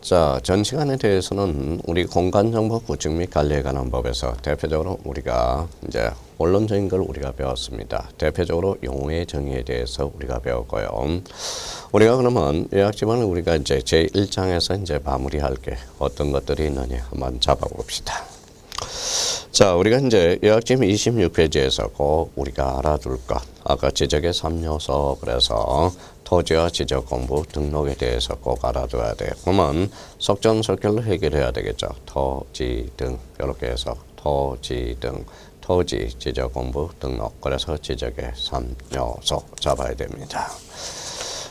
자, 전 시간에 대해서는 우리 공간정보 구축 및 관리에 관한 법에서 대표적으로 우리가 이제 원론적인 걸 우리가 배웠습니다. 대표적으로 용어의 정의에 대해서 우리가 배웠고요. 우리가 그러면 요약 지문을 우리가 이제 제1장에서 이제 마무리할 게 어떤 것들이 있느냐 한번 잡아봅시다. 자, 우리가 이제 요약지문 26페이지에서 꼭 우리가 알아둘 것. 아까 지적의 3요소 그래서 토지와 지적 공부 등록에 대해서 꼭 알아둬야 돼요. 그러면 속전속결로 해결해야 되겠죠. 토지 등 이렇게 해서 토지 등 토지 지적 공부 등록 그래서 지적의 3요소 잡아야 됩니다.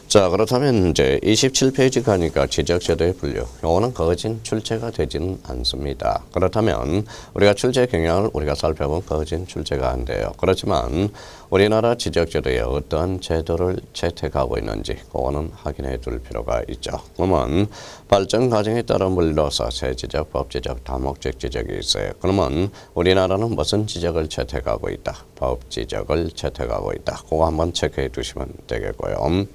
자, 그렇다면 이제 27페이지 가니까 지적제도의 분류. 요거는 거진 출제가 되지는 않습니다. 그렇다면 우리가 출제 경향을 우리가 살펴보면 거진 출제가 안 돼요. 그렇지만 우리나라 지적제도에 어떠한 제도를 채택하고 있는지 그거는 확인해 둘 필요가 있죠. 그러면 발전 과정에 따라 물러서 세지적, 법지적, 다목적 지적이 있어요. 그러면 우리나라는 무슨 지적을 채택하고 있다? 법지적을 채택하고 있다. 그거 한번 체크해 두시면 되겠고요.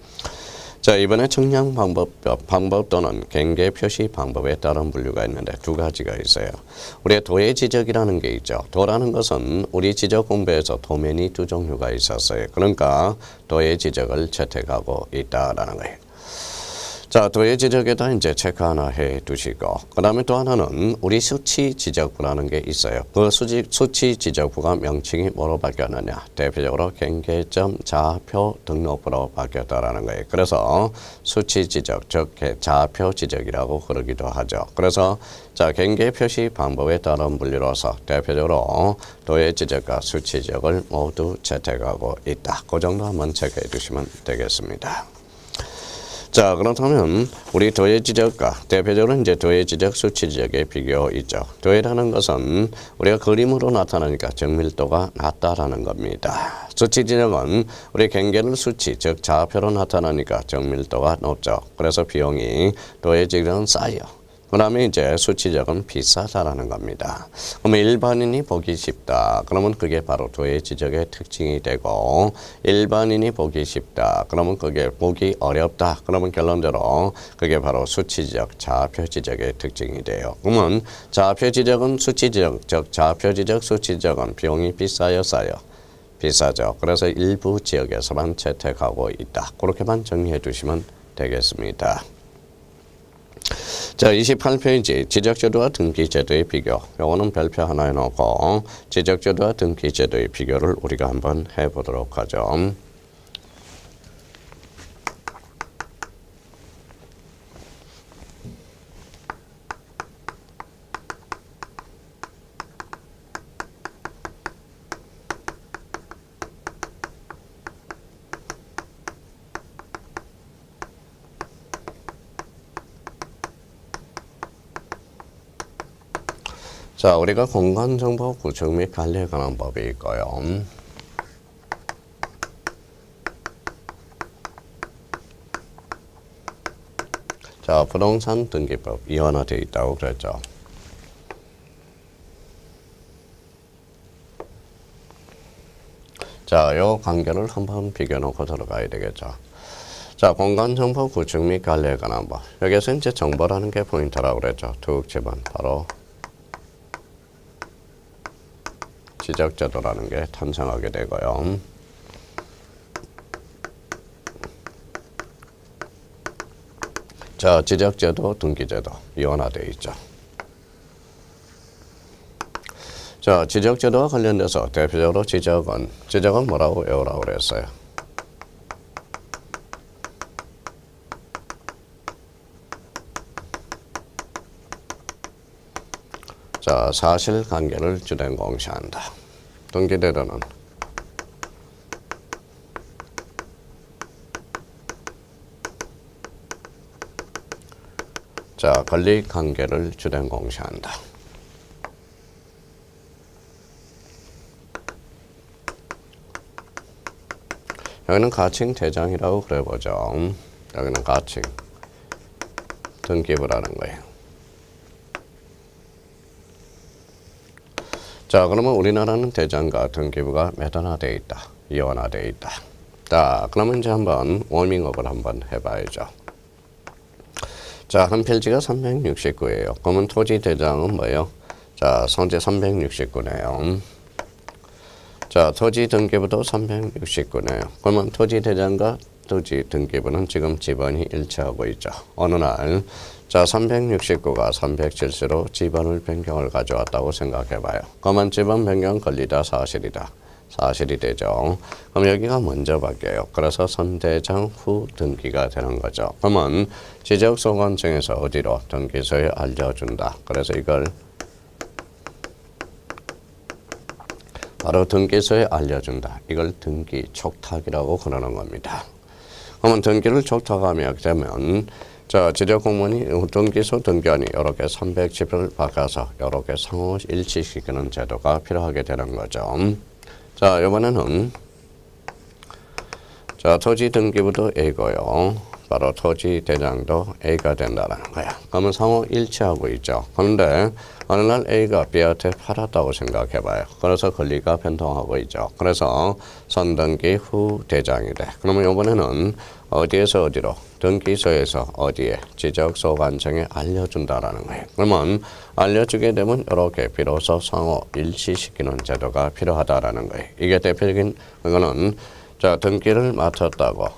자, 이번에 측량 방법 또는 경계 표시 방법에 따른 분류가 있는데 두 가지가 있어요. 우리의 도의 지적이라는 게 있죠. 도라는 것은 우리 지적 공부에서 도면이 두 종류가 있었어요. 그러니까 도의 지적을 채택하고 있다라는 거예요. 자, 도의 지적에다 이제 체크 하나 해 두시고, 그 다음에 또 하나는 우리 수치 지적부라는 게 있어요. 그 수치 지적부가 명칭이 뭐로 바뀌었느냐. 대표적으로 경계점 좌표 등록부로 바뀌었다라는 거예요. 그래서 수치 지적, 즉 좌표 지적이라고 그러기도 하죠. 그래서 자, 경계 표시 방법에 따른 분류로서 대표적으로 도의 지적과 수치 지적을 모두 채택하고 있다. 그 정도 한번 체크해 두시면 되겠습니다. 자, 그렇다면 우리 도의 지적과 대표적으로 이제 도의 지적, 수치 지적의 비교 있죠. 도의라는 것은 우리가 그림으로 나타나니까 정밀도가 낮다라는 겁니다. 수치 지적은 우리 경계를 수치, 즉 좌표로 나타나니까 정밀도가 높죠. 그래서 비용이 도의 지적은 싸요. 그 다음에 이제 수치적은 비싸다라는 겁니다. 그러면 일반인이 보기 쉽다. 그러면 그게 바로 도의 지적의 특징이 되고, 일반인이 보기 쉽다. 그러면 그게 보기 어렵다. 그러면 결론적으로 그게 바로 수치적, 좌표 지적의 특징이 돼요. 그러면 좌표 지적은 수치 지적, 즉 좌표 지적, 수치 지적은 비용이 비싸요, 싸요? 비싸죠. 그래서 일부 지역에서만 채택하고 있다. 그렇게만 정리해 두시면 되겠습니다. 자, 28페이지 지적제도와 등기제도의 비교. 요거는 별표 하나 해놓고 지적제도와 등기제도의 비교를 우리가 한번 해보도록 하죠. 자, 우리가 공간정보 구축 및 관리에 관한 법이 있고요. 자, 부동산 등기법 이원화되어 있다고 그랬죠. 자, 요 관계를 한번 비교해놓고 들어가야 되겠죠. 자, 공간정보 구축 및 관리에 관한 법. 여기서 이제 정보라는 게 포인트라고 그랬죠. 툭 치면 바로 지적제도라는 게 탄생하게 되고요. 자, 지적제도, 등기제도 이원화되어 있죠. 자, 지적제도와 관련돼서 대표적으로 지적은 뭐라고 외우라고 그랬어요? 자, 사실관계를 주된 공시한다. 등기제도는 자, 권리관계를 주된 공시한다. 여기는 가칭 대장이라고 그래보죠. 여기는 가칭 등기부라는 거예요. 자, 그러면 우리나라는 대장과 등기부가 매단화되어 있다. 이원화되어 있다. 자, 그러면 이제 한번 워밍업을 한번 해봐야죠. 자, 한 필지가 369예요. 그러면 토지 대장은 뭐예요? 자, 성제 369네요. 자, 토지 등기부도 369네요. 그러면 토지 대장과 토지 등기부는 지금 지번이 일치하고 있죠. 어느 날, 자, 369가 307세로 지번을 변경을 가져왔다고 생각해봐요. 그러면 지번 변경 권리다, 사실이다. 사실이 되죠. 그럼 여기가 먼저 바뀌어요. 그래서 선대장 후 등기가 되는 거죠. 그러면 지적소관청에서 어디로? 등기소에 알려준다. 그래서 이걸 바로 등기소에 알려준다. 이걸 등기 촉탁이라고 그러는 겁니다. 그러면 등기를 촉탁하게 되면 자, 지적공무원이 등기소 등기원이 이렇게 310을 바꿔서 이렇게 상호 일치시키는 제도가 필요하게 되는 거죠. 자, 이번에는 자, 토지 등기부도 A고요. 바로 토지 대장도 A가 된다는 거야. 그러면 상호 일치하고 있죠. 그런데 어느 날 A가 B한테 팔았다고 생각해봐요. 그래서 권리가 변동하고 있죠. 그래서 선등기 후 대장이 돼. 그러면 이번에는 어디에서 어디로? 등기소에서 어디에? 지적소관청에 알려준다라는 거예요. 그러면 알려주게 되면 이렇게 비로소 상호 일치시키는 제도가 필요하다라는 거예요. 이게 대표적인 거는 자, 등기를 마쳤다고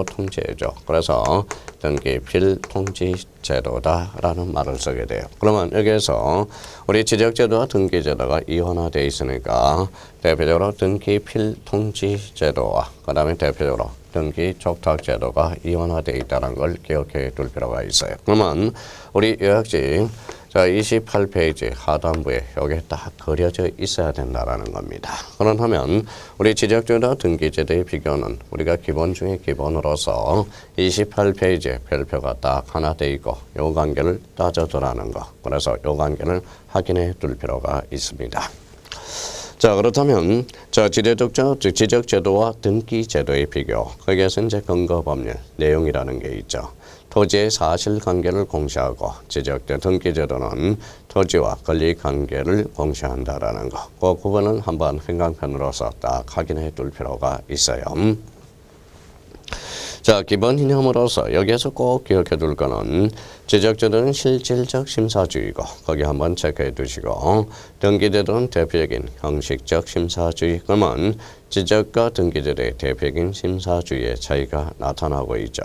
통지해줘. 그래서 등기 필통지 제도다라는 말을 쓰게 돼요. 그러면 여기에서 우리 지적제도와 등기제도가 이원화되어 있으니까 대표적으로 등기 필통지 제도와 그 다음에 대표적으로 등기 촉탁제도가 이원화되어 있다는 걸 기억해 둘 필요가 있어요. 그러면 우리 요약지 자, 28페이지 하단부에 여기에 딱 그려져 있어야 된다라는 겁니다. 그렇다면 우리 지적제도와 등기제도의 비교는 우리가 기본 중에 기본으로서 28페이지에 별표가 딱 하나 돼 있고 요 관계를 따져두라는 거. 그래서 요 관계를 확인해 둘 필요가 있습니다. 자, 그렇다면 자, 지적제도와 등기제도의 비교. 거기에서 이제 근거법률 내용이라는 게 있죠. 토지의 사실관계를 공시하고 지적된 등기제도는 토지와 권리관계를 공시한다라는 거. 그 부분은 한번 행간편으로서 딱 확인해 둘 필요가 있어요. 자, 기본 이념으로서 여기에서 꼭 기억해 둘 거는 지적제도는 실질적 심사주의고 거기 한번 체크해 두시고 등기제도는 대표적인 형식적 심사주의. 그러면 지적과 등기제도의 대표적인 심사주의의 차이가 나타나고 있죠.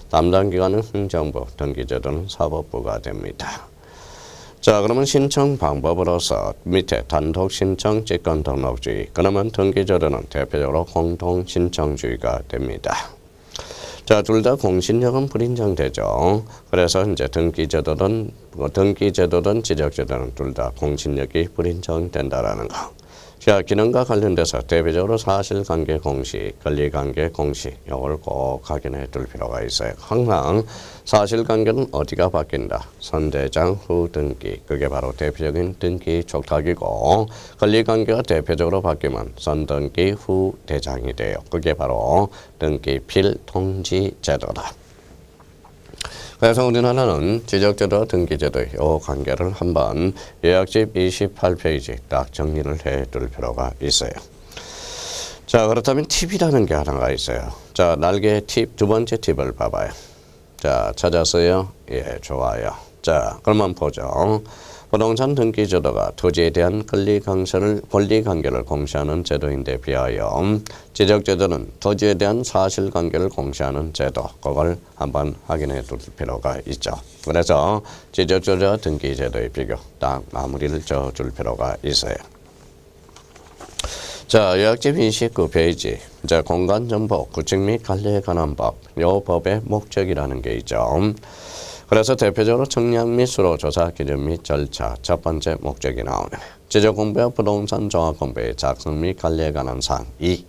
담당 기관은 행정부, 등기제도는 사법부가 됩니다. 자, 그러면 신청 방법으로서 밑에 단독 신청, 직권 등록주의. 그러면 등기제도는 대표적으로 공동 신청주의가 됩니다. 자, 둘 다 공신력은 불인정되죠. 그래서 이제 등기제도든 지적제도는 둘 다 공신력이 불인정된다라는 거. 자, 기능과 관련돼서 대표적으로 사실관계 공시, 권리관계 공시 이걸 꼭 확인해 둘 필요가 있어요. 항상 사실관계는 어디가 바뀐다? 선대장 후 등기. 그게 바로 대표적인 등기 촉탁이고 권리관계가 대표적으로 바뀌면 선등기 후 대장이 돼요. 그게 바로 등기 필통지 제도다. 그래서 우리나라는 지적제도와 등기제도의 이 관계를 한번 요약집 28페이지 딱 정리를 해둘 필요가 있어요. 자, 그렇다면 팁이라는 게 하나가 있어요. 자, 날개 팁, 두 번째 팁을 봐봐요. 자, 찾았어요? 예, 좋아요. 자, 그러면 보죠. 부동산 등기제도가 토지에 대한 권리관계를 공시하는 제도인데 비하여 지적제도는 토지에 대한 사실관계를 공시하는 제도. 그걸 한번 확인해 둘 필요가 있죠. 그래서 지적제도와 등기제도의 비교 딱 마무리를 줄 필요가 있어요. 자, 요약집 29페이지. 자, 공간정보, 구축 및 관리에 관한 법. 이 법의 목적이라는 게 있죠. 그래서 대표적으로 청약 및 수로 조사 기준 및 절차 첫 번째 목적이 나오네. 지적 공부와 부동산 종합 공부의 작성 및 관리에 관한 사항 2.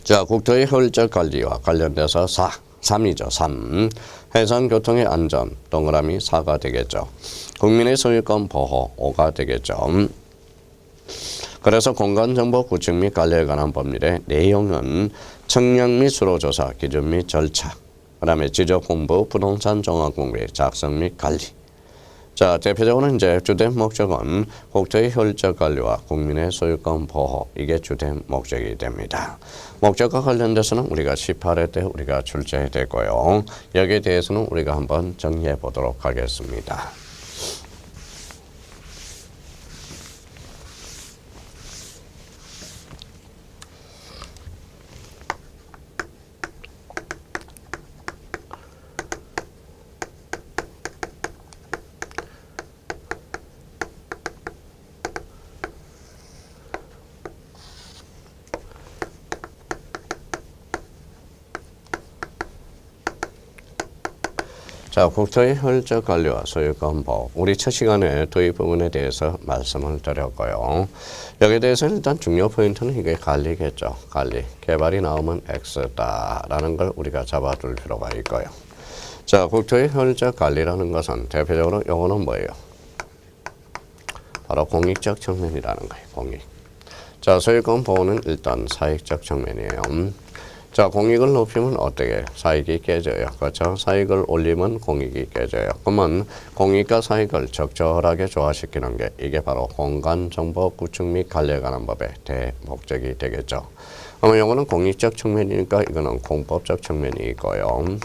자, 국토의 효율적 관리와 관련돼서 3이죠. 3. 해상 교통의 안전 동그라미 4가 되겠죠. 국민의 소유권 보호 5가 되겠죠. 그래서 공간정보 구축 및 관리에 관한 법률의 내용은 청약 및 수로 조사 기준 및 절차 그 다음에 지적 공부, 부동산 종합 공부의 작성 및 관리. 자, 대표적으로 이제 주된 목적은 국토의 혈적 관리와 국민의 소유권 보호, 이게 주된 목적이 됩니다. 목적과 관련돼서는 우리가 18회 때 우리가 출제되고요. 여기에 대해서는 우리가 한번 정리해 보도록 하겠습니다. 자, 국토의 혈적 관리와 소유권 보호. 우리 첫 시간에 도입 부분에 대해서 말씀을 드렸고요. 여기에 대해서 일단 중요 포인트는 이게 관리겠죠. 관리. 개발이 나오면 X다라는 걸 우리가 잡아둘 필요가 있고요. 자, 국토의 혈적 관리라는 것은 대표적으로 요거는 뭐예요? 바로 공익적 측면이라는 거예요. 공익. 자, 소유권 보호는 일단 사익적 측면이에요. 자, 공익을 높이면 어떻게? 사익이 깨져요. 그렇죠? 사익을 올리면 공익이 깨져요. 그러면 공익과 사익을 적절하게 조화시키는 게 이게 바로 공간정보 구축 및 관리에 관한 법의 대목적이 되겠죠. 그러면 이거는 공익적 측면이니까 이거는 공법적 측면이 있고요.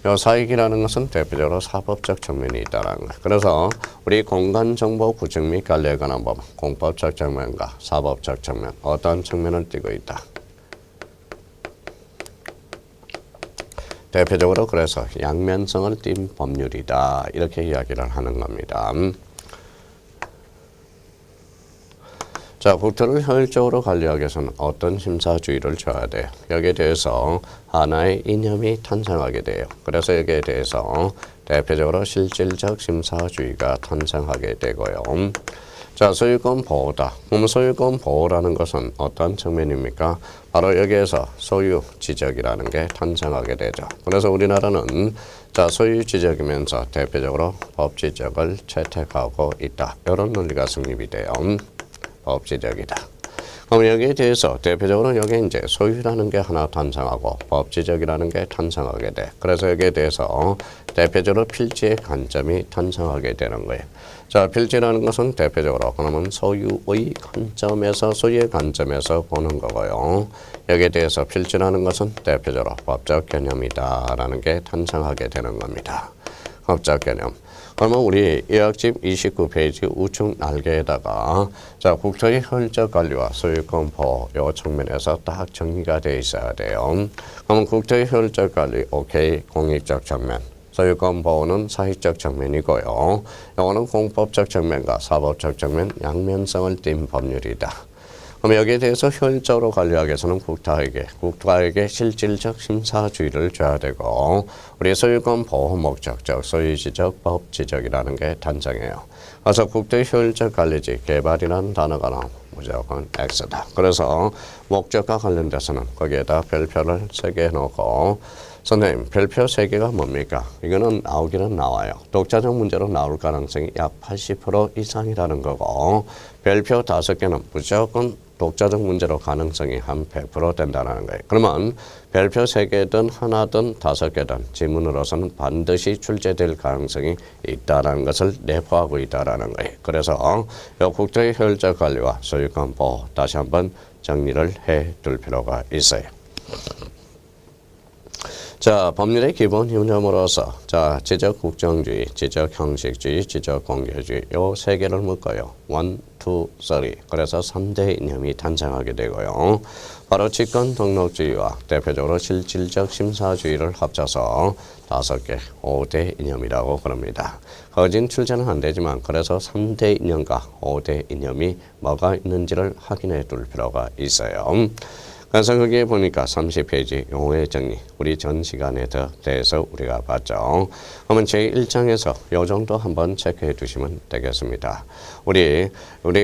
이 사익이라는 것은 대표적으로 사법적 측면이 있다는 거예요. 그래서 우리 공간정보 구축 및 관리에 관한 법, 공법적 측면과 사법적 측면, 어떤 측면을 띠고 있다. 대표적으로 그래서 양면성을 띈 법률이다. 이렇게 이야기를 하는 겁니다. 자, 국토를 효율적으로 관리하기 위해서는 어떤 심사주의를 줘야 돼요? 여기에 대해서 하나의 이념이 탄생하게 돼요. 그래서 여기에 대해서 대표적으로 실질적 심사주의가 탄생하게 되고요. 자, 소유권 보호다. 그럼 소유권 보호라는 것은 어떤 측면입니까? 바로 여기에서 소유 지적이라는 게 탄생하게 되죠. 그래서 우리나라는 자, 소유 지적이면서 대표적으로 법 지적을 채택하고 있다. 이런 논리가 성립이 돼요. 법 지적이다. 그럼 여기에 대해서 대표적으로 여기 이제 소유라는 게 하나 탄생하고 법 지적이라는 게 탄생하게 돼. 그래서 여기에 대해서 대표적으로 필지의 관점이 탄생하게 되는 거예요. 자, 필지라는 것은 대표적으로 그러면 소유의 관점에서, 소유의 관점에서 보는 거고요. 여기에 대해서 필지라는 것은 대표적으로 법적 개념이다라는 게 탄생하게 되는 겁니다. 법적 개념. 그러면 우리 이학집 29페이지 우측 날개에다가 자, 국토의 혈적 관리와 소유권 보호 요 측면에서 딱 정리가 되어 있어야 돼요. 그러면 국토의 혈적 관리, 오케이, 공익적 측면. 소유권 보호는 사익적 측면이고요. 이거는 공법적 측면과 사법적 측면 양면성을 띈 법률이다. 그럼 여기에 대해서 효율적으로 관리하기 위해서는 국가에게 실질적 심사주의를 줘야 되고 우리 소유권 보호 목적적 소유지적 법지적이라는 게 탄생해요. 그래서 국토의 효율적 관리지 개발이라는 단어가 나오면 무조건 X다. 그래서 목적과 관련돼서는 거기에다 별표를 3개 놓고 선생님, 별표 3개가 뭡니까? 이거는 나오기는 나와요. 독자적 문제로 나올 가능성이 약 80% 이상이라는 거고 별표 5개는 무조건 독자적 문제로 가능성이 한 100% 된다는 거예요. 그러면 별표 3개든 하나든 5개든 지문으로서는 반드시 출제될 가능성이 있다는 것을 내포하고 있다는 거예요. 그래서 국토의 효율적 관리와 소유권 보호 다시 한번 정리를 해둘 필요가 있어요. 자, 법률의 기본 이념으로서 자, 지적 국정주의, 지적 형식주의, 지적 공개주의 요 3개를 묶어요. 1, 2, 3. 그래서 3대 이념이 탄생하게 되고요. 바로 직권 등록주의와 대표적으로 실질적 심사주의를 합쳐서 5개, 5대 이념이라고 그럽니다. 거진 출제는 안 되지만 그래서 3대 이념과 5대 이념이 뭐가 있는지를 확인해 둘 필요가 있어요. 그래서 거기에 보니까 30페이지 용어의 정리 우리 전 시간에 대해서 우리가 봤죠. 그러면 제1장에서 요 정도 한번 체크해 두시면 되겠습니다. 우리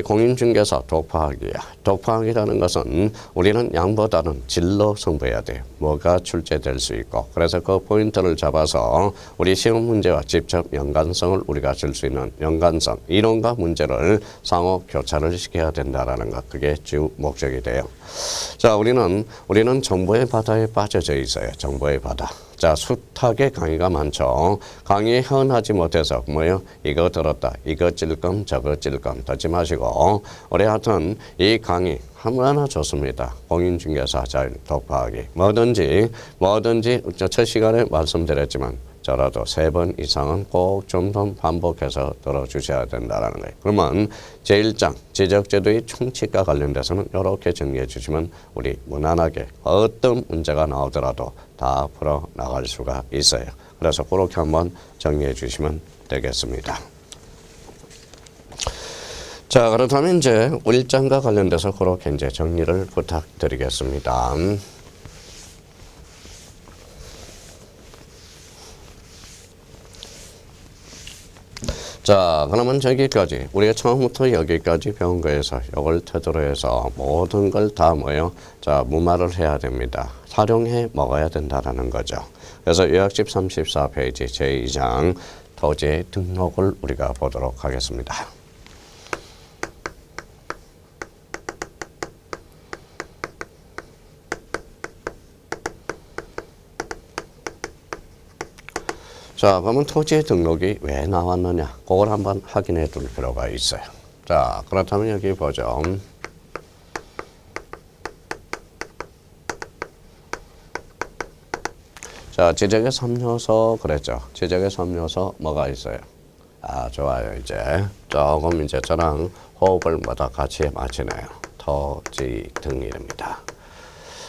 공인중개사 독파하기야. 독파하기라는 것은 우리는 양보다는 질로 승부해야 돼요. 뭐가 출제될 수 있고 그래서 그 포인트를 잡아서 우리 시험 문제와 직접 연관성을 우리가 줄 수 있는 연관성 이론과 문제를 상호 교차를 시켜야 된다라는 것 그게 주 목적이 돼요. 자, 우리는 정보의 바다에 빠져져 있어요. 정보의 바다. 자, 숱하게 강의가 많죠. 강의에 헌하지 못해서 뭐요? 이거 들었다. 이거 찔끔 저거 찔끔 듣지 마시고 우리 하여튼 이 강의 하나 좋습니다. 공인중개사 잘 독파하기. 뭐든지 첫 시간에 말씀드렸지만 저라도 3번 이상은 꼭 좀 더 반복해서 들어주셔야 된다는 거예요. 그러면 제1장 지적제도의 충칙과 관련돼서는 이렇게 정리해 주시면 우리 무난하게 어떤 문제가 나오더라도 다 풀어 나갈 수가 있어요. 그래서 그렇게 한번 정리해 주시면 되겠습니다. 자, 그렇다면 이제 1장과 관련돼서 그렇게 이제 정리를 부탁드리겠습니다. 자, 그러면 저기까지 우리가 처음부터 여기까지 배운 거에서 이걸 토대로 해서 모든 걸 다 뭐요? 자, 무마를 해야 됩니다. 활용해 먹어야 된다라는 거죠. 그래서 요약집 34페이지 제2장 토지의 등록을 우리가 보도록 하겠습니다. 자, 그러면 토지의 등록이 왜 나왔느냐? 그걸 한번 확인해 둘 필요가 있어요. 자, 그렇다면 여기 보죠. 자, 지적의 3요소 그랬죠. 지적의 3요소 뭐가 있어요? 아, 좋아요. 이제 조금 이제 저랑 호흡을 뭐다 같이 맞추네요. 토지 등입니다.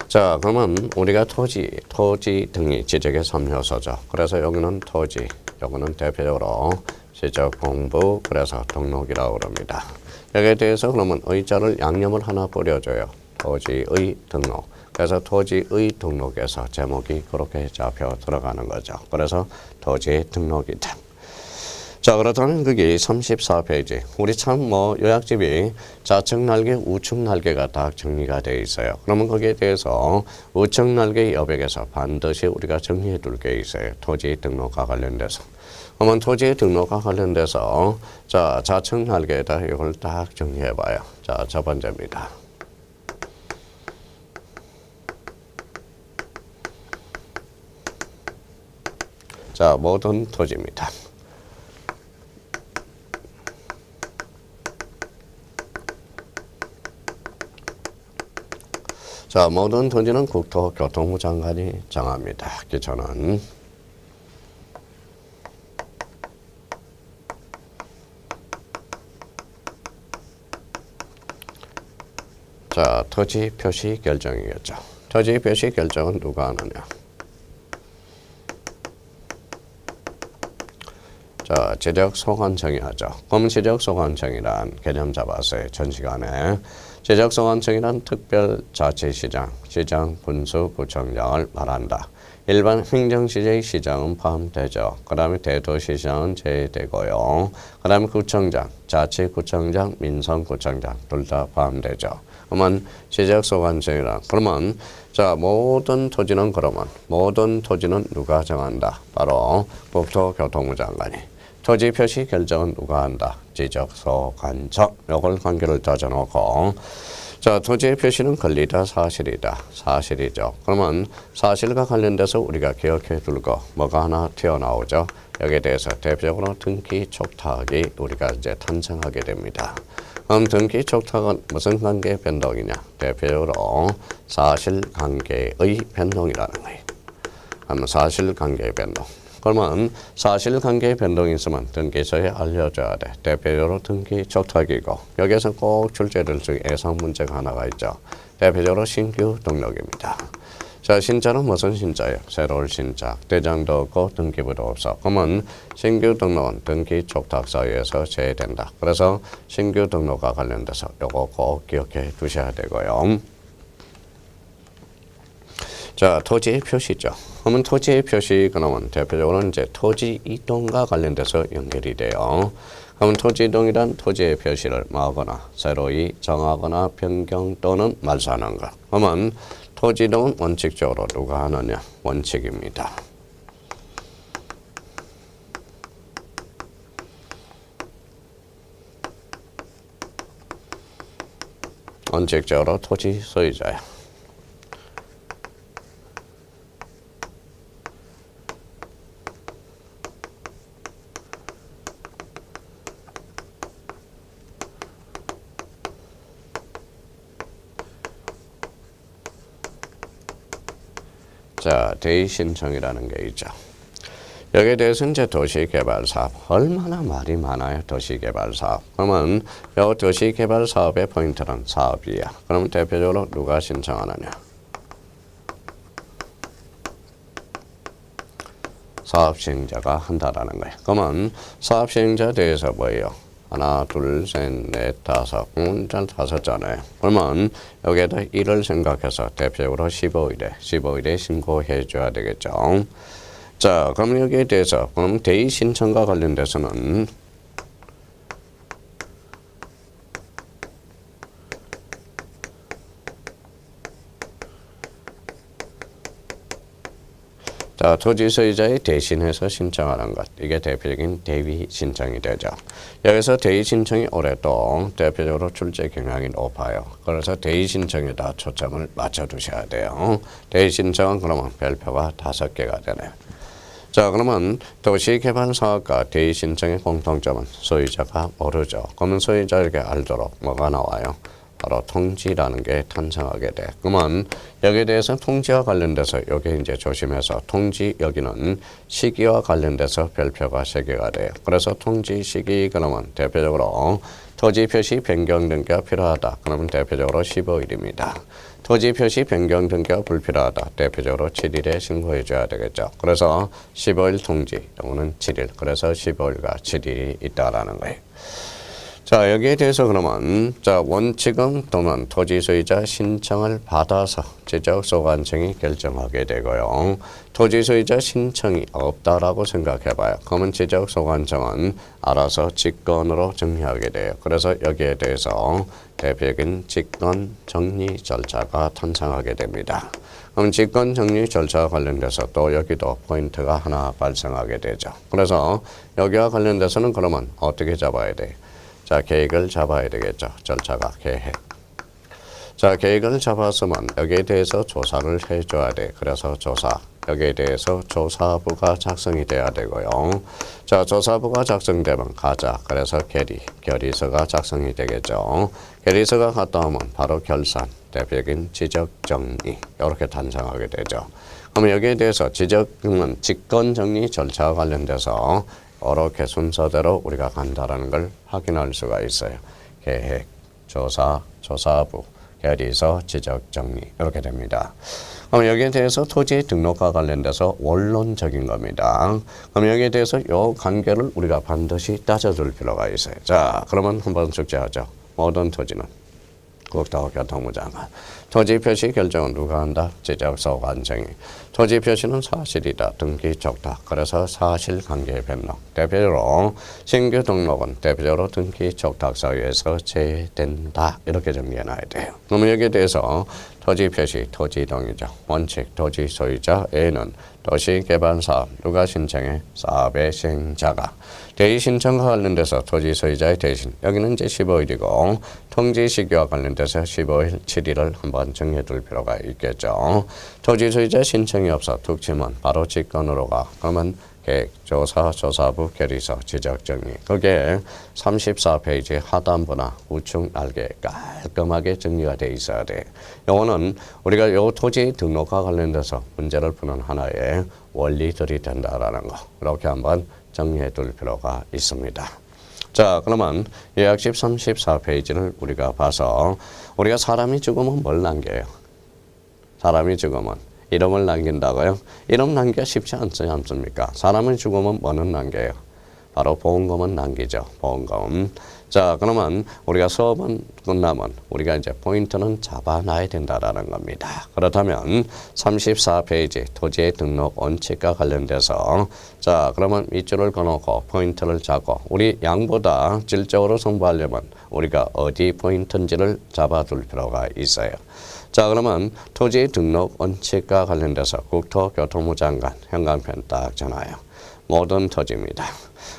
자, 그러면 우리가 토지 등이 지적의 3요소죠. 그래서 여기는 토지, 여기는 대표적으로 지적 공부, 그래서 등록이라고 그럽니다. 여기에 대해서 그러면 의자를 양념을 하나 뿌려줘요. 토지의 등록. 그래서 토지의 등록에서 제목이 그렇게 잡혀 들어가는 거죠. 그래서 토지의 등록이다. 자, 그렇다면 그게 34페이지. 우리 참 요약집이 좌측 날개, 우측 날개가 다 정리가 되어 있어요. 그러면 거기에 대해서 우측 날개 여백에서 반드시 우리가 정리해 둘 게 있어요. 토지 등록과 관련돼서. 그러면 토지 등록과 관련돼서 자, 좌측 날개에다 이걸 딱 정리해 봐요. 자, 첫 번째입니다. 자, 모든 토지입니다. 자, 모든 토지는 국토교통부 장관이 정합니다. 기초는. 자, 토지 표시 결정이겠죠. 토지 표시 결정은 누가 하느냐? 자, 지적소관청이 하죠. 그럼 지적소관청이란 개념 잡았어요. 전 시간에. 지적소관청이란 특별자치시장, 시장, 군수, 구청장을 말한다. 일반 행정시의 시장은 포함되죠. 그 다음에 대도시시장은 제외되고요. 그 다음에 구청장, 자치구청장, 민선구청장 둘 다 포함되죠. 그러면 지적소관청이란 그러면 자, 모든 토지는 누가 정한다? 바로 국토교통부 장관이. 토지 표시 결정은 누가 한다? 지적소관청. 요걸 관계를 따져놓고 자, 토지의 표시는 권리다, 사실이다. 사실이죠. 그러면 사실과 관련돼서 우리가 기억해 둘 거 뭐가 하나 튀어나오죠. 여기에 대해서 대표적으로 등기 촉탁이 우리가 이제 탄생하게 됩니다. 그럼 등기 촉탁은 무슨 관계 변동이냐? 대표적으로 사실관계의 변동이라는 거예요. 그러면 사실관계의 변동. 그러면 사실관계의 변동이 있으면 등기소에 알려줘야 돼. 대표적으로 등기 촉탁이고 여기에서 꼭 출제될 수 예상 문제가 하나가 있죠. 대표적으로 신규 등록입니다. 자, 신자는 무슨 신자예요? 새로운 신자. 대장도 없고 등기부도 없어. 그러면 신규 등록은 등기 촉탁 사유에서 제외된다. 그래서 신규 등록과 관련돼서 요거 꼭 기억해 두셔야 되고요. 자, 토지의 표시죠. 그러면 토지의 표시 그러면 대표적으로 이제 토지 이동과 관련돼서 연결이 돼요. 그러면 토지 이동이란 토지의 표시를 마거나 새로이 정하거나 변경 또는 말소하는 것. 그러면 토지 이동은 원칙적으로 누가 하느냐? 원칙입니다. 원칙적으로 토지 소유자야. 자, 대의 신청이라는 게 있죠. 여기에 대해서 이제 도시개발사업 얼마나 말이 많아요. 도시개발사업. 그러면 이 도시개발사업의 포인트는 사업이야. 그럼 대표적으로 누가 신청하느냐? 사업시행자가 한다라는 거예요. 그러면 사업시행자 대해서 뭐예요? 하나, 둘, 셋, 넷, 다섯. 일단 다섯잖아요. 그러면 여기에다 일을 생각해서 대표적으로 15일에 신고해 줘야 되겠죠. 자, 그럼 여기에 대해서 그럼 대의 신청과 관련돼서는 자, 토지 소유자의 대신해서 신청하는 것. 이게 대표적인 대의 신청이 되죠. 여기서 대의 신청이 올해도 대표적으로 출제 경향이 높아요. 그래서 대의 신청에다 초점을 맞춰 두셔야 돼요. 대의 신청은 그러면 별표가 5개가 되네요. 자, 그러면 도시개발사업과 대의 신청의 공통점은 소유자가 모르죠. 그러면 소유자에게 알도록 뭐가 나와요? 바로 통지라는 게 탄생하게 돼. 그러면 여기에 대해서 통지와 관련돼서 여기 이제 조심해서 통지 여기는 시기와 관련돼서 별표가 3개가 돼요. 그래서 통지 시기 그러면 대표적으로 토지 표시 변경 등기가 필요하다. 그러면 대표적으로 15일입니다. 토지 표시 변경 등기가 불필요하다. 대표적으로 7일에 신고해 줘야 되겠죠. 그래서 15일 통지 또는 7일. 그래서 15일과 7일이 있다라는 거예요. 자, 여기에 대해서 그러면 자, 원칙은 또는 토지 소유자 신청을 받아서 지적소관청이 결정하게 되고요. 토지 소유자 신청이 없다라고 생각해 봐요. 그러면 지적소관청은 알아서 직권으로 정리하게 돼요. 그래서 여기에 대해서 대표적인 직권 정리 절차가 탄생하게 됩니다. 그럼 직권 정리 절차와 관련돼서 또 여기도 포인트가 하나 발생하게 되죠. 그래서 여기와 관련돼서는 그러면 어떻게 잡아야 돼요? 자, 계획을 잡아야 되겠죠. 절차가 계획. 자, 계획을 잡았으면 여기에 대해서 조사를 해줘야 돼. 그래서 조사. 여기에 대해서 조사부가 작성이 돼야 되고요. 자, 조사부가 작성되면 가자. 그래서 결의서가 작성이 되겠죠. 결의서가 갔다 오면 바로 결산, 대표적인 지적정리 이렇게 탄생하게 되죠. 그럼 여기에 대해서 지적은 직권정리 절차와 관련돼서 이렇게 순서대로 우리가 간다라는 걸 확인할 수가 있어요. 계획, 조사, 조사부, 결의서, 지적정리 이렇게 됩니다. 그럼 여기에 대해서 토지 등록과 관련돼서 원론적인 겁니다. 그럼 여기에 대해서 이 관계를 우리가 반드시 따져둘 필요가 있어요. 자, 그러면 한번 숙제하죠. 모든 토지는 국토교통부 장관. 토지 표시 결정은 누가 한다? 지적소관청이. 토지 표시는 사실이다. 등기 촉탁. 그래서 사실관계 변동. 대표적으로 신규 등록은 대표적으로 등기 촉탁서에서 제외된다. 이렇게 정리해놔야 돼요. 그러면 여기에 대해서 토지 표시, 토지 이동이죠. 원칙, 토지 소유자, A는 도시개발사업, 누가 신청해? 사업의 시행자가. 대의 신청과 관련돼서 토지 소유자의 대신, 여기는 이제 15일이고 통지 시기와 관련돼서 15일, 7일을 한번 정해둘 필요가 있겠죠. 토지 소유자 신청이 없어 툭 치면 바로 직권으로 가. 그러면 계획, 조사, 조사부, 결의서, 지적정리. 그게 34페이지 하단부나 우측 날개 깔끔하게 정리가 돼 있어야 돼. 요거는 우리가 요 토지 등록과 관련돼서 문제를 푸는 하나의 원리들이 된다라는 거. 이렇게 한번 정리해 둘 필요가 있습니다. 자, 그러면 예약집 34페이지를 우리가 봐서 우리가 사람이 죽으면 뭘 남겨요? 사람이 죽으면 이름을 남긴다고요? 이름 남기가 쉽지 않지 않습니까? 사람이 죽으면 뭐는 남겨요? 바로 보험금은 남기죠. 보험금. 자, 그러면 우리가 수업은 끝나면 우리가 이제 포인트는 잡아놔야 된다라는 겁니다. 그렇다면 34페이지 토지의 등록 원칙과 관련돼서 자, 그러면 밑줄을 그어놓고 포인트를 잡고 우리 양보다 질적으로 승부하려면 우리가 어디 포인트인지를 잡아둘 필요가 있어요. 자, 그러면 토지 등록 원칙과 관련돼서 국토교통부 장관 현관편 딱 전화요. 모든 토지입니다.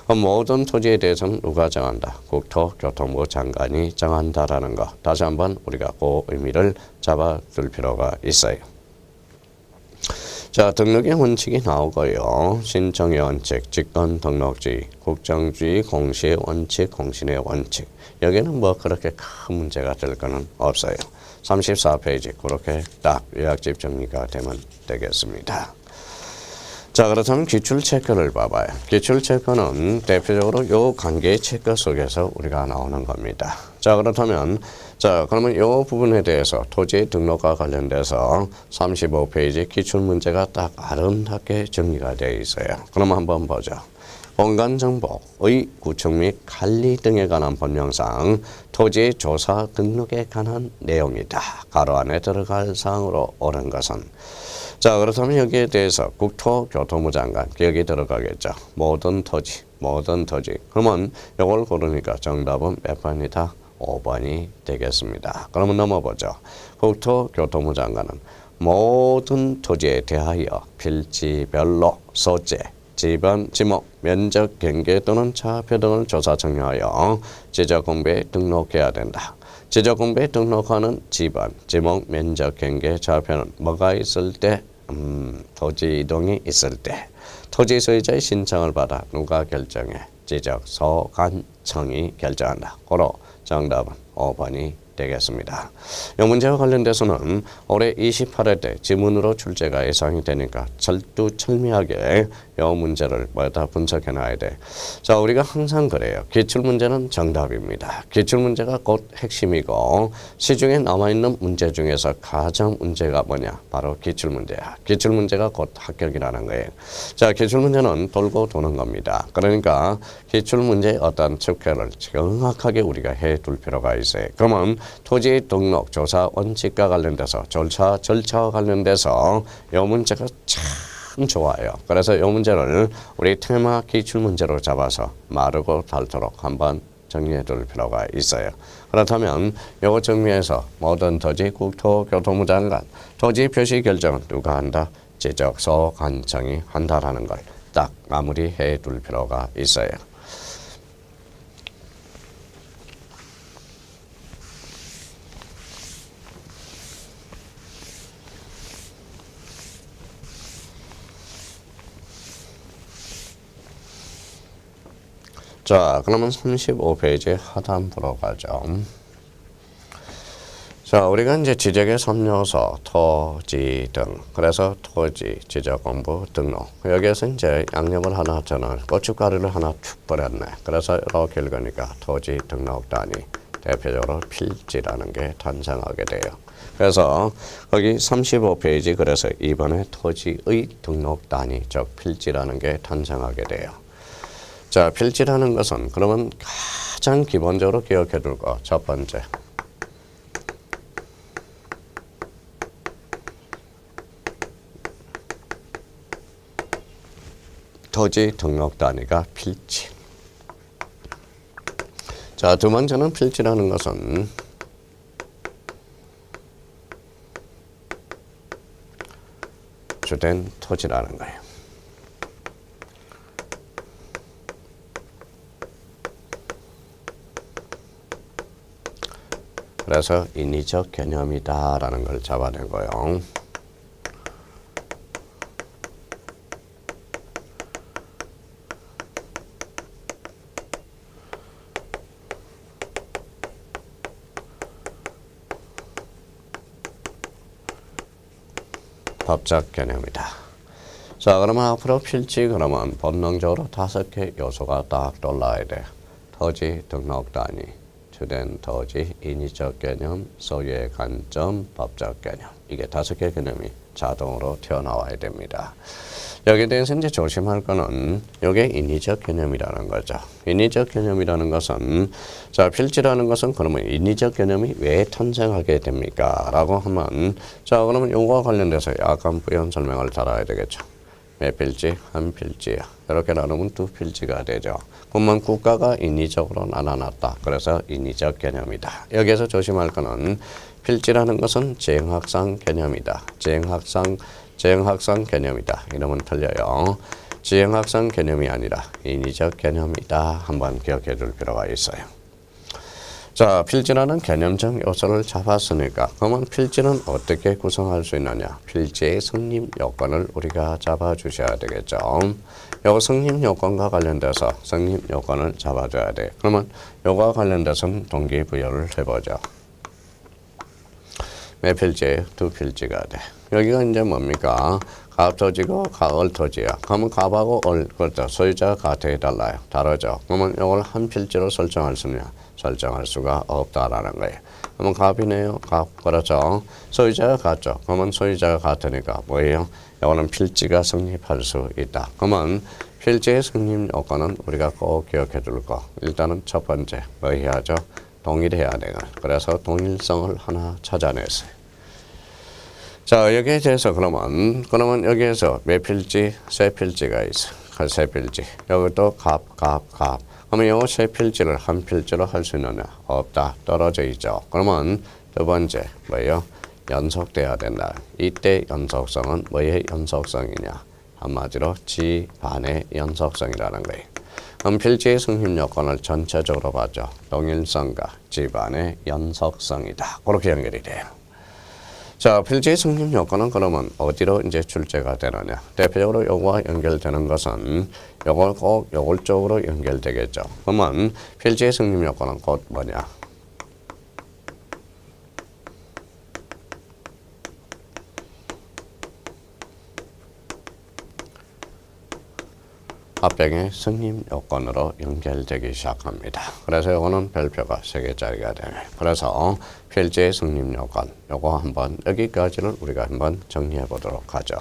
모든 토지에 대해서는 누가 정한다? 국토교통부 장관이 정한다라는 거. 다시 한번 우리가 그 의미를 잡아둘 필요가 있어요. 자, 등록의 원칙이 나오고요. 신청의 원칙, 직권 등록주의, 국정주의, 공시의 원칙, 공신의 원칙. 여기는 뭐 그렇게 큰 문제가 될 거는 없어요. 34페이지 그렇게 딱 요약집 정리가 되면 되겠습니다. 자, 그렇다면 기출 체크를 봐봐요. 기출 체크는 대표적으로 요 관계 체크 속에서 우리가 나오는 겁니다. 자, 그렇다면 자, 그러면 요 부분에 대해서 토지 등록과 관련돼서 35페이지 기출 문제가 딱 아름답게 정리가 되어 있어요. 그럼 한번 보죠. 공간정보의 구축 및 관리 등에 관한 법령상 토지 조사 등록에 관한 내용이다. 가로 안에 들어갈 사항으로 옳은 것은 자, 그렇다면 여기에 대해서 국토교통부 장관 여기 들어가겠죠. 모든 토지. 그러면 이걸 고르니까 정답은 몇 번이다? 5번이 되겠습니다. 그러면 넘어보죠. 국토교통부 장관은 모든 토지에 대하여 필지별로 소재, 지번, 지목, 면적, 경계 또는 차표 등을 조사 정리하여 지적공부에 등록해야 된다. 지적공부에 등록하는 지번, 지목, 면적, 경계, 차표는 뭐가 있을 때? 토지 이동이 있을 때. 토지 소유자의 신청을 받아 누가 결정해? 지적소관청이 결정한다. 고로 정답은 5번이 되겠습니다. 이 문제와 관련돼서는 올해 28회 때 지문으로 출제가 예상이 되니까 철두철미하게 이 문제를 뭐다 분석해 놔야 돼. 자, 우리가 항상 그래요. 기출문제는 정답입니다. 기출문제가 곧 핵심이고 시중에 남아있는 문제 중에서 가장 문제가 뭐냐? 바로 기출문제야. 기출문제가 곧 합격이라는 거예요. 자, 기출문제는 돌고 도는 겁니다. 그러니까 기출문제의 어떤 체크를 정확하게 우리가 해둘 필요가 있어요. 그러면 토지 등록 조사 원칙과 관련돼서 절차와 관련돼서 이 문제가 참 좋아요. 그래서 이 문제를 우리 테마 기출 문제로 잡아서 마르고 닳도록 한번 정리해 둘 필요가 있어요. 그렇다면 이거 정리해서 모든 토지 국토교통부 장관 토지 표시 결정은 누가 한다? 지적소관청이 한다라는 걸 딱 마무리해 둘 필요가 있어요. 자, 그러면 35페이지 하단부로 가죠. 자, 우리가 이제 지적의 3요소, 토지 등, 그래서 토지, 지적공부, 등록. 여기에서 이제 양념을 하나 저는 고춧가루를 하나 툭 버렸네. 그래서 이렇게 읽으니까 토지 등록 단위, 대표적으로 필지라는 게 탄생하게 돼요. 그래서 거기 35페이지 그래서 이번에 토지의 등록 단위, 즉 필지라는 게 탄생하게 돼요. 자, 필지라는 것은 그러면 가장 기본적으로 기억해 둘 거 첫 번째. 토지 등록 단위가 필지. 자, 두 번째는 필지라는 것은 주된 토지라는 거예요. 그래서 인위적 개념이다라는 걸 잡아내고요. 법적 개념이다. 자, 그러면 앞으로 필지 그러면 본능적으로 5개 요소가 딱 떠올라야 돼. 토지 등록 단위, 주된 토지, 인위적 개념, 소유의 관점, 법적 개념. 이게 5개 개념이 자동으로 튀어나와야 됩니다. 여기에 대해서 이제 조심할 거는 이게 인위적 개념이라는 거죠. 인위적 개념이라는 것은 자, 필지라는 것은 그러면 인위적 개념이 왜 탄생하게 됩니까? 라고 하면 자, 그러면 이거와 관련돼서 약간 부연 설명을 달아야 되겠죠. 몇 필지? 한 필지야. 이렇게 나누면 2필지가 되죠. 그러면 국가가 인위적으로 나눠놨다. 그래서 인위적 개념이다. 여기에서 조심할 거는 필지라는 것은 지행학상 개념이다. 지행학상 개념이다. 이러면 틀려요. 지행학상 개념이 아니라 인위적 개념이다. 한번 기억해 둘 필요가 있어요. 자, 필지라는 개념적 요소를 잡았으니까 그러면 필지는 어떻게 구성할 수 있느냐? 필지의 성립 요건을 우리가 잡아주셔야 되겠죠. 요 성립 요건과 관련돼서 성립 요건을 잡아줘야 돼. 그러면 요거와 관련돼서는 동기부여를 해보죠. 몇 필지? 두 필지가 돼. 여기가 이제 뭡니까? 갑토지고 가을토지야. 그러면 갑하고 을, 그렇죠. 소유자가 같아 달라요. 다르죠. 그러면 이걸 한 필지로 설정할 수 있냐? 설정할 수가 없다라는 거예요. 그러면 갑이네요. 갑. 그렇죠. 소유자가 같죠. 그러면 소유자가 같으니까 뭐예요? 이거는 필지가 성립할 수 있다. 그러면 필지의 성립 요건은 우리가 꼭 기억해 둘 거. 일단은 첫 번째 뭐 해야죠? 동일해야 돼요. 그래서 동일성을 하나 찾아냈어요. 자, 여기에 대해서 그러면 여기에서 몇 필지? 세 필지가 있어. 그 세 필지. 여기도 갑. 그러면 이 세 필지를 한 필지로 할 수 있느냐? 없다. 떨어져 있죠. 그러면 두 번째 뭐예요? 연속돼야 된다. 이때 연속성은 뭐의 연속성이냐? 한마디로 집안의 연속성이라는 거예요. 그럼 필지의 성립 요건을 전체적으로 봤죠. 동일성과 집안의 연속성이다. 그렇게 연결이 돼요. 자, 필지의 성립 요건은 그러면 어디로 이제 출제가 되느냐? 대표적으로 요거와 연결되는 것은 요걸 꼭 요걸 쪽으로 연결되겠죠. 그러면 필지의 성립 요건은 곧 뭐냐? 합병의 성립 요건으로 연결되기 시작합니다. 그래서 이거는 별표가 3개짜리가 되네. 그래서 필지의 성립 요건, 요거 한번 여기까지를 우리가 한번 정리해 보도록 하죠.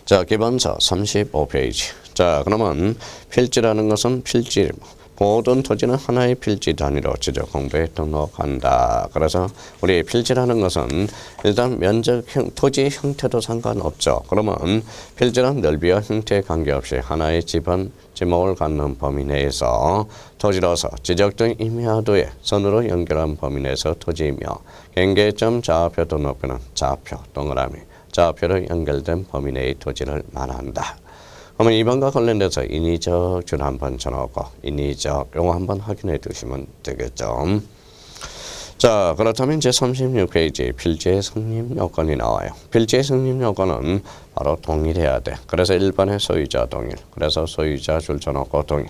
자, 기본서 35페이지. 자, 그러면 필지라는 것은 필지. 모든 토지는 하나의 필지 단위로 지적 공부에 등록한다. 그래서 우리 필지라는 것은 일단 면적, 토지의 형태도 상관없죠. 그러면 필지는 넓이와 형태에 관계없이 하나의 지목을 갖는 범위 내에서 토지로서 지적된 임야도에 선으로 연결한 범위 내에서 토지이며 경계점 좌표 등록표는 좌표 동그라미 좌표로 연결된 범위 내의 토지를 말한다. 그러면 이번과 관련돼서 인위적 줄 한번 쳐놓고 인위적 요거 한번 확인해 두시면 되겠죠. 자, 그렇다면 이제 36페이지 필지의 성립 요건이 나와요. 필지의 성립 요건은 바로 동일해야 돼. 그래서 1번의 소유자 동일. 그래서 소유자 줄 쳐놓고 동일.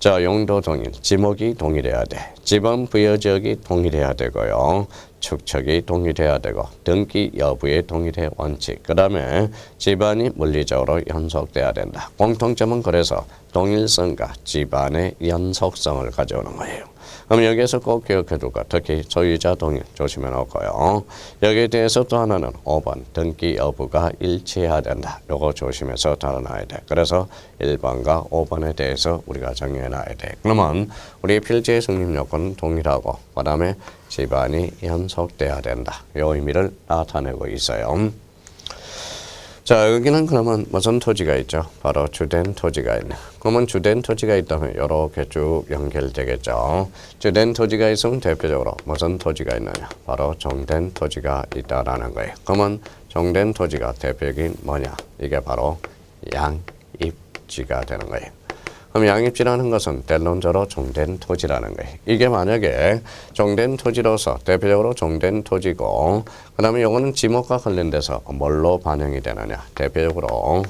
자, 용도 동일. 지목이 동일해야 돼. 지번 부여 지역이 동일해야 되고요. 축척이 동일해야 되고 등기 여부의 동일의 원칙. 그 다음에 집안이 물리적으로 연속돼야 된다. 공통점은 그래서 동일성과 집안의 연속성을 가져오는 거예요. 그럼 여기에서 꼭 기억해 둘 것. 특히 소유자 동일 조심해 놓고요. 여기에 대해서 또 하나는 5번 등기 여부가 일치해야 된다. 요거 조심해서 다뤄놔야 돼. 그래서 1번과 5번에 대해서 우리가 정리해 놔야 돼. 그러면 우리 필지의 성립 요건은 동일하고 그 다음에 집안이 연속돼야 된다. 요 의미를 나타내고 있어요. 자, 여기는 그러면 무슨 토지가 있죠? 바로 주된 토지가 있네. 그러면 주된 토지가 있다면 이렇게 쭉 연결되겠죠. 주된 토지가 있으면 대표적으로 무슨 토지가 있느냐? 바로 종된 토지가 있다라는 거예요. 그러면 종된 토지가 대표적인 뭐냐? 이게 바로 양입지가 되는 거예요. 그럼 양입지라는 것은 대론적으로 종된 토지라는 거예요. 이게 만약에 종된 토지로서 대표적으로 종된 토지고 그 다음에 이거는 지목과 관련돼서 뭘로 반영이 되느냐. 대표적으로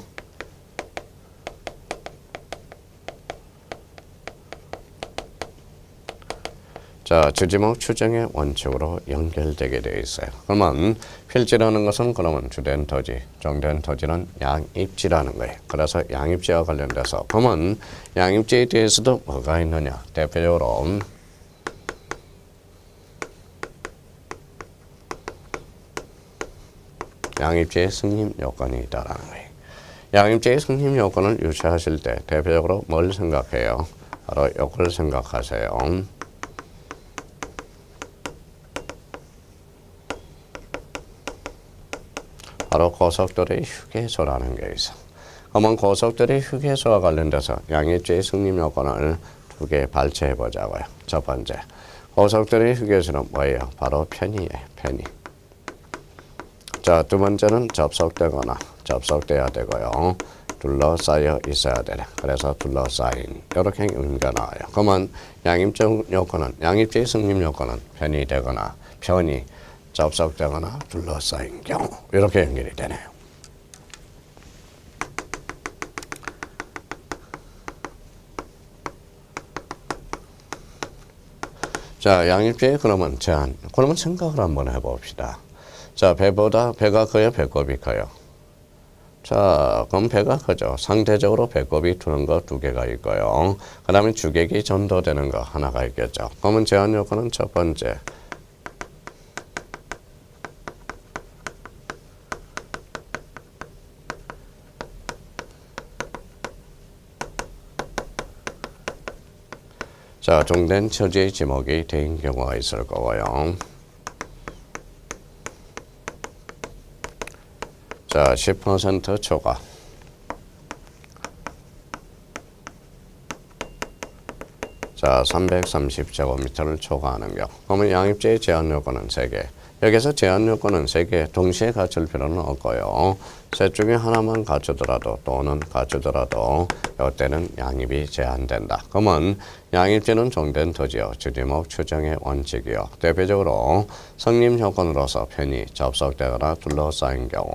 자, 주지목 추정의 원칙으로 연결되게 되어 있어요. 그러면 필지라는 것은 그러면 주된 토지, 종된 토지는 양입지라는 거예요. 그래서 양입지와 관련돼서 그러면 양입지에 대해서도 뭐가 있느냐. 대표적으로 양입지의 승립 요건이 있다라는 거예요. 양입지의 승립 요건을 유추하실 때 대표적으로 뭘 생각해요? 바로 이걸 생각하세요. 바로 고속도로의 휴게소라는 게 있어. 그러면 고속도로의 휴게소와 관련돼서 양입지의 승립 요건을 2개 발췌해 보자고요. 첫 번째, 고속도로의 휴게소는 뭐예요? 바로 편의예요. 편의. 자, 두 번째는 접속되거나 접속돼야 되고요. 둘러싸여 있어야 되네. 그래서 둘러싸인 이렇게 의미가 나와요. 그러면 양입적 요건은 양입지의 승립 요건은 편의되거나 편의 접속되거나 둘러싸인 경우 이렇게 연결이 되네요. 자, 양입지에 그러면 제한. 그러면 생각을 한번 해봅시다. 자, 배가 커요? 배꼽이 커요? 자, 그럼 배가 크죠. 상대적으로 배꼽이 두는 거 두 개가 있고요. 그 다음에 주객이 전도되는 거 하나가 있겠죠. 그러면 제한 요건은 첫 번째. 자, 종된 처지의 지목이 된 경우가 있을 거고요. 자, 10% 초과. 자, 330제곱미터를 초과하는 경우. 그러면 양입지의 제한 요건은 3개. 여기서 제한 요건은 3개 동시에 갖출 필요는 없고요. 셋 중에 하나만 갖추더라도 또는 갖추더라도 이때는 양입이 제한된다. 그러면 양입지는 종된 토지요. 주지목 추정의 원칙이요. 대표적으로 성립 요건으로서 편히 접속되거나 둘러싸인 경우.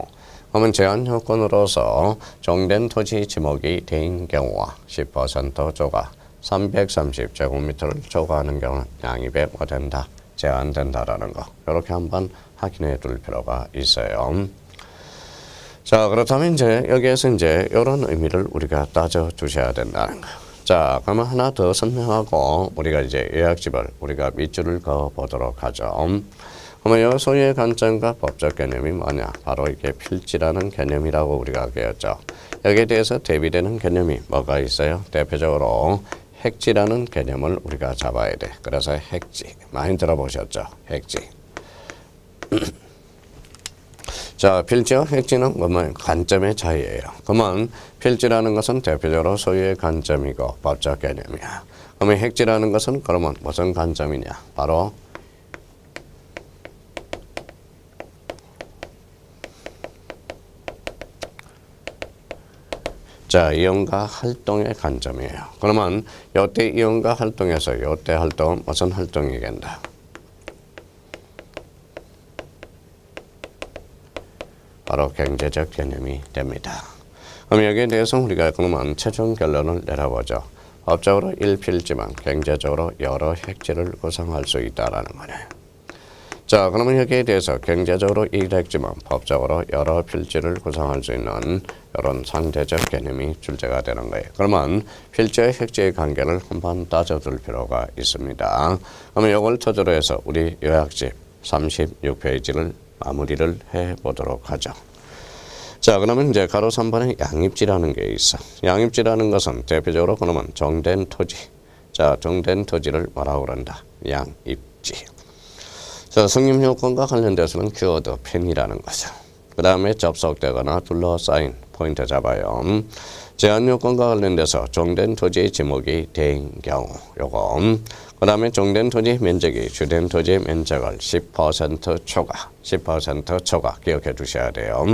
그러면 제한 요건으로서 종된 토지 지목이 된 경우와 10% 초과 330제곱미터를 초과하는 경우는 양입에 된다. 제한된다라는 거. 이렇게 한번 확인해 둘 필요가 있어요. 자, 그렇다면 이제 여기에서 이제 이런 의미를 우리가 따져 주셔야 된다는 거. 자, 그러면 하나 더 설명하고 우리가 이제 요약집을 우리가 밑줄을 그어 보도록 하죠. 그러면 이 소유의 관점과 법적 개념이 뭐냐? 바로 이게 필지라는 개념이라고 우리가 배웠죠. 여기에 대해서 대비되는 개념이 뭐가 있어요? 대표적으로 핵지라는 개념을 우리가 잡아야 돼. 그래서 핵지 많이 들어보셨죠? 핵지. 자, 필지와 핵지는 뭐면 관점의 차이예요. 그러면 필지라는 것은 대표적으로 소유의 관점이고 법적 개념이야. 그러면 핵지라는 것은 그러면 무슨 관점이냐? 바로 자, 이용과 활동의 관점이에요. 그러면 이때 이용과 활동에서 이때 활동은 무슨 활동이겠다? 바로 경제적 개념이 됩니다. 그럼 여기에 대해서 우리가 그러면 최종 결론을 내려보죠. 법적으로 1필지만 경제적으로 여러 핵지를 구성할 수 있다라는 거네. 자, 그러면 여기에 대해서 경제적으로 1핵지만 법적으로 여러 필지를 구성할 수 있는 이런 상대적 개념이 출제가 되는 거예요. 그러면 필지와 핵지의 관계를 한번 따져둘 필요가 있습니다. 그러면 이걸 토대로 해서 우리 요약집 36페이지를 마무리를 해보도록 하죠. 자, 그러면 이제 가로 3번에 양입지라는 게 있어. 양입지라는 것은 대표적으로 그러면 정된 토지. 자, 정된 토지를 뭐라고 그런다? 양입지. 자, 성립 요건과 관련돼서는 키워드 펜이라는 거죠. 그 다음에 접속되거나 둘러싸인 포인트 잡아요. 제한 요건과 관련돼서 종된 토지의 지목이 된 경우 요거. 그 다음에 종된 토지 면적이 주된 토지의 면적을 10% 초과 10% 초과 기억해 두셔야 돼요.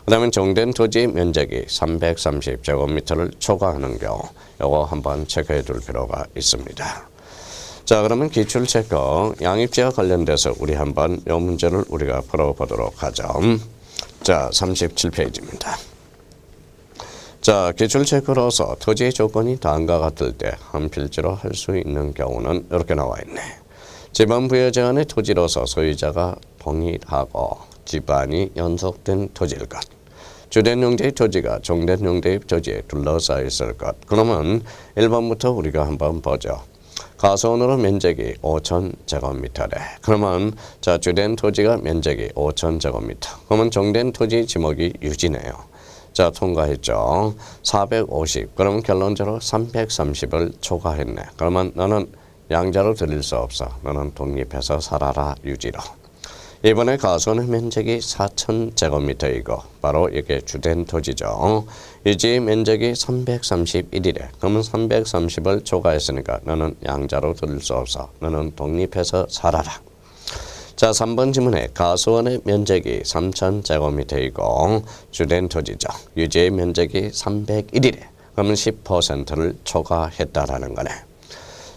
그 다음에 종된 토지 면적이 330제곱미터를 초과하는 경우 요거 한번 체크해 둘 필요가 있습니다. 자, 그러면 기출 체크 양입지와 관련돼서 우리 한번 이 문제를 우리가 풀어보도록 하죠. 자, 37페이지입니다. 자, 기출 체크로서 토지의 조건이 다음과 같을 때 한 필지로 할 수 있는 경우는 이렇게 나와 있네. 지방 부여 제한의 토지로서 소유자가 동일하고 지반이 연속된 토지일 것. 주된 용지의 토지가 종된 용지의 토지에 둘러싸여 있을 것. 그러면 1번부터 우리가 한번 보죠. 가소원으로 면적이 5,000제곱미터래. 그러면 자, 주된 토지가 면적이 5,000제곱미터. 그러면 종된 토지 지목이 유지네요. 자, 통과했죠. 450. 그러면 결론적으로 330을 초과했네. 그러면 너는 양자로 드릴 수 없어. 너는 독립해서 살아라 유지로. 이번에 가소원의 면적이 4,000제곱미터이고 바로 이게 주된 토지죠. 유지 면적이 331이래. 그러면 330을 초과했으니까 너는 양자로 들을 수 없어. 너는 독립해서 살아라. 자, 3번 지문에 가소원의 면적이 3,000제곱미터이고 주된 토지죠. 유지 면적이 301이래. 그러면 10%를 초과했다라는 거네.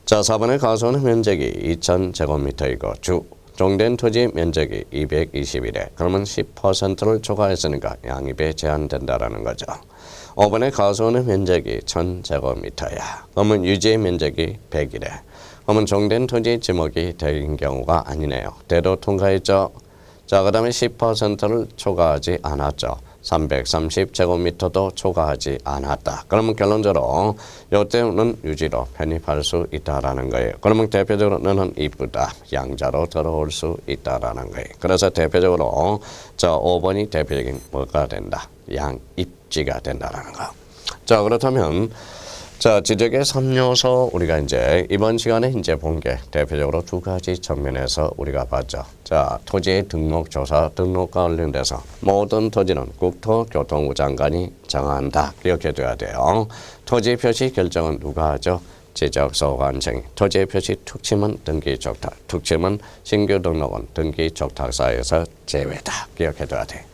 자, 4번에 가소원의 면적이 2,000제곱미터이고 종된 토지 면적이 220이래. 그러면 10%를 초과했으니까 양입에 제한된다라는 거죠. 5번에 가소원의 면적이 1,000제곱미터야. 그러면 유지의 면적이 100이래. 그러면 정된 토지 지목이 된 경우가 아니네요. 대도 통과했죠. 자, 그 다음에 10%를 초과하지 않았죠. 330제곱미터도 초과하지 않았다. 그러면 결론적으로 이때는 유지로 편입할 수 있다라는 거예요. 그러면 대표적으로 너는 이쁘다. 양자로 들어올 수 있다라는 거예요. 그래서 대표적으로 저 5번이 대표적인 뭐가 된다. 양입지가 된다라는 거. 자, 그렇다면 자, 지적의 3요소 우리가 이제 이번 시간에 이제 본 게 대표적으로 두 가지 측면에서 우리가 봤죠. 자, 토지의 등록조사 등록과 관련돼서 모든 토지는 국토교통부 장관이 정한다. 기억해 둬야 돼요. 토지 표시 결정은 누가 하죠? 지적소관청이. 토지 표시 특침은 등기적탁, 특침은 신규 등록은 등기적탁사에서 제외다. 기억해 둬야 돼.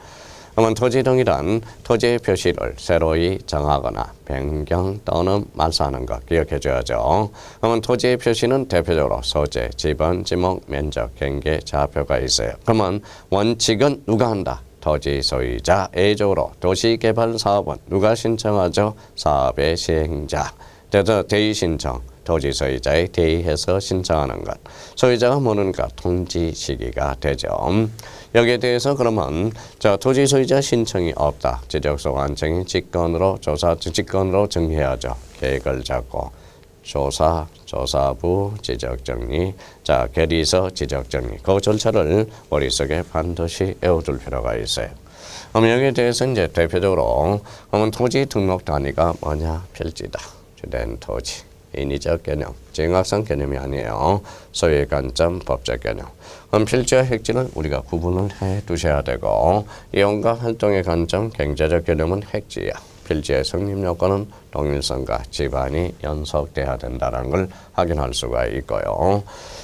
그러면 토지 등이란 토지의 표시를 새로이 정하거나 변경 또는 말소하는 것 기억해 줘야죠. 그러면 토지의 표시는 대표적으로 소재, 지번, 지목, 면적, 경계, 좌표가 있어요. 그러면 원칙은 누가 한다? 토지 소유자, A적으로 도시개발사업은 누가 신청하죠? 사업의 시행자. 대의 신청. 토지 소유자에 대의해서 신청하는 것. 소유자가 모르니까 통지 시기가 되죠. 여기에 대해서 그러면 자, 토지 소유자 신청이 없다. 지적소관청이 직권으로 정리해야죠. 계획을 잡고 조사, 조사부, 지적정리, 자, 계리서, 지적정리. 그 절차를 머릿속에 반드시 외워둘 필요가 있어요. 그럼 여기에 대해서 이제 대표적으로 그러면 토지 등록 단위가 뭐냐? 필지다. 주된 토지. 인위적 개념, 정확성 개념이 아니에요. 소유의 관점, 법적 개념. 그럼 필지와 획지는 우리가 구분을 해 두셔야 되고 이용과 활동의 관점, 경제적 개념은 획지야. 필지의 성립 요건은 동일성과 지반이 연속돼야 된다는 걸 확인할 수가 있고요.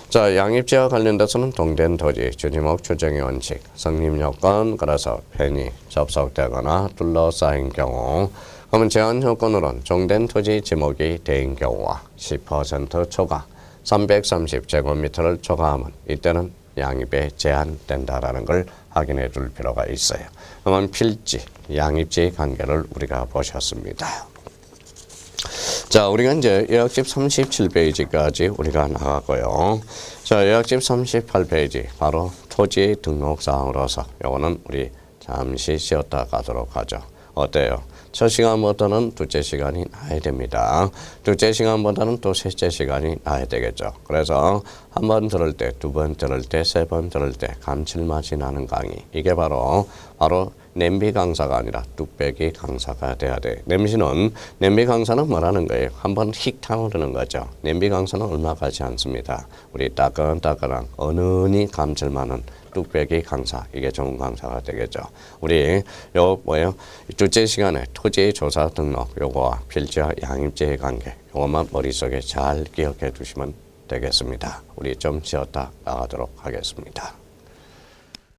자, 양입지와 관련돼서는 동된 토지, 주지목 추정의 원칙, 성립 요건, 그래서 편의 접속되거나 둘러싸인 경우 그러면 제한 조건으로는 종된 토지 지목이 된 경우와 10% 초과, 330제곱미터를 초과하면 이때는 양입에 제한된다라는 걸 확인해 줄 필요가 있어요. 그러면 필지, 양입지 관계를 우리가 보셨습니다. 자, 우리가 이제 요약집 37페이지까지 우리가 나가고요. 자, 요약집 38페이지 바로 토지 등록 사항으로서 요거는 우리 잠시 쉬었다 가도록 하죠. 어때요? 첫 시간보다는 둘째 시간이 나야 됩니다. 둘째 시간보다는 또 셋째 시간이 나야 되겠죠. 그래서 한 번 들을 때, 두 번 들을 때, 세 번 들을 때 감칠맛이 나는 강의. 이게 바로 냄비 강사가 아니라 뚝배기 강사가 돼야 돼. 냄비 강사는 뭐라는 거예요? 한번 휙 타오르는 거죠. 냄비 강사는 얼마 가지 않습니다. 우리 따끈따끈한 은은히 감칠맛은 뚝배기 강사, 이게 좋은 강사가 되겠죠. 우리 둘째 시간에 토지 조사 등록 요거와 필지와 양입지의 관계 요것만 머릿속에 잘 기억해 두시면 되겠습니다. 우리 좀 쉬었다 나가도록 하겠습니다.